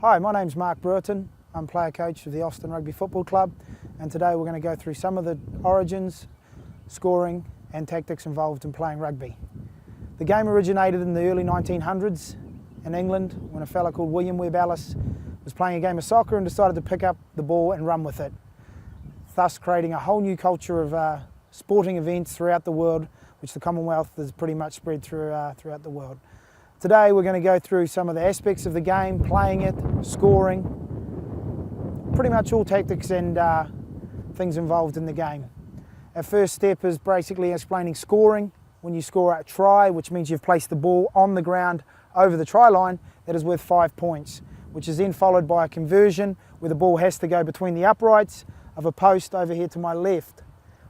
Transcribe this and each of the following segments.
Hi, my name's Mark Brewerton. I'm player coach of the Austin Rugby Football Club, and today we're going to go through some of the origins, scoring and tactics involved in playing rugby. The game originated in the early 1900s in England when a fellow called William Webb Ellis was playing a game of soccer and decided to pick up the ball and run with it, thus creating a whole new culture of sporting events throughout the world, which the Commonwealth has pretty much spread throughout the world. Today we're going to go through some of the aspects of the game, playing it, scoring, pretty much all tactics and things involved in the game. Our first step is basically explaining scoring. When you score a try, which means you've placed the ball on the ground over the try line, that is worth 5 points, which is then followed by a conversion where the ball has to go between the uprights of a post over here to my left.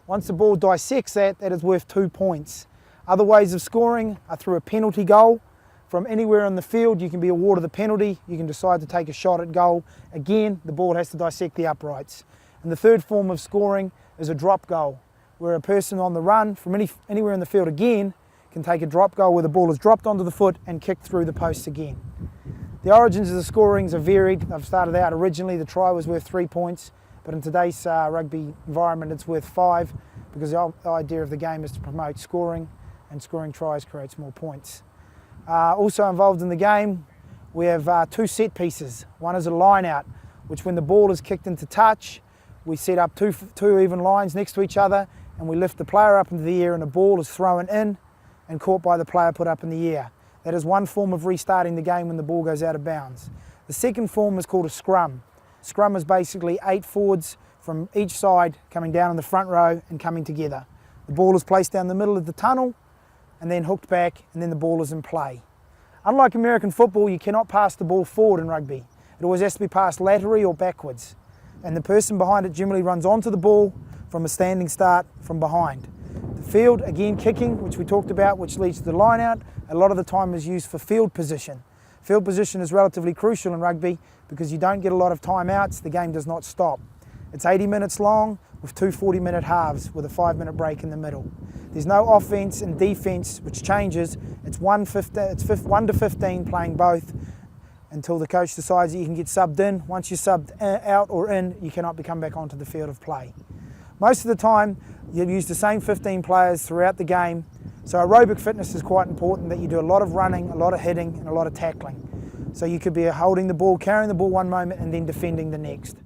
Once the ball dissects that, that is worth 2 points. Other ways of scoring are through a penalty goal. From anywhere on the field, you can be awarded the penalty. You can decide to take a shot at goal. Again, the ball has to dissect the uprights. And the third form of scoring is a drop goal, where a person on the run from anywhere in the field again can take a drop goal where the ball is dropped onto the foot and kicked through the posts again. The origins of the scorings are varied. I've started out originally, the try was worth 3 points, but in today's rugby environment it's worth 5, because the idea of the game is to promote scoring, and scoring tries creates more points. Also involved in the game, we have 2 set pieces. One is a line out, which when the ball is kicked into touch, we set up two even lines next to each other, and we lift the player up into the air and the ball is thrown in and caught by the player put up in the air. That is one form of restarting the game when the ball goes out of bounds. The second form is called a scrum. Scrum is basically 8 forwards from each side coming down in the front row and coming together. The ball is placed down the middle of the tunnel and then hooked back, and then the ball is in play. Unlike American football, you cannot pass the ball forward in rugby. It always has to be passed laterally or backwards. And the person behind it generally runs onto the ball from a standing start from behind. The field, again kicking, which we talked about, which leads to the line out, a lot of the time is used for field position. Field position is relatively crucial in rugby because you don't get a lot of timeouts, the game does not stop. It's 80 minutes long with 2 40-minute halves with a 5-minute break in the middle. There's no offense and defense, which changes. It's 1 to 15 playing both until the coach decides that you can get subbed in. Once you're subbed out or in, you cannot come back onto the field of play. Most of the time, you use the same 15 players throughout the game. So aerobic fitness is quite important, that you do a lot of running, a lot of hitting, and a lot of tackling. So you could be holding the ball, carrying the ball one moment, and then defending the next.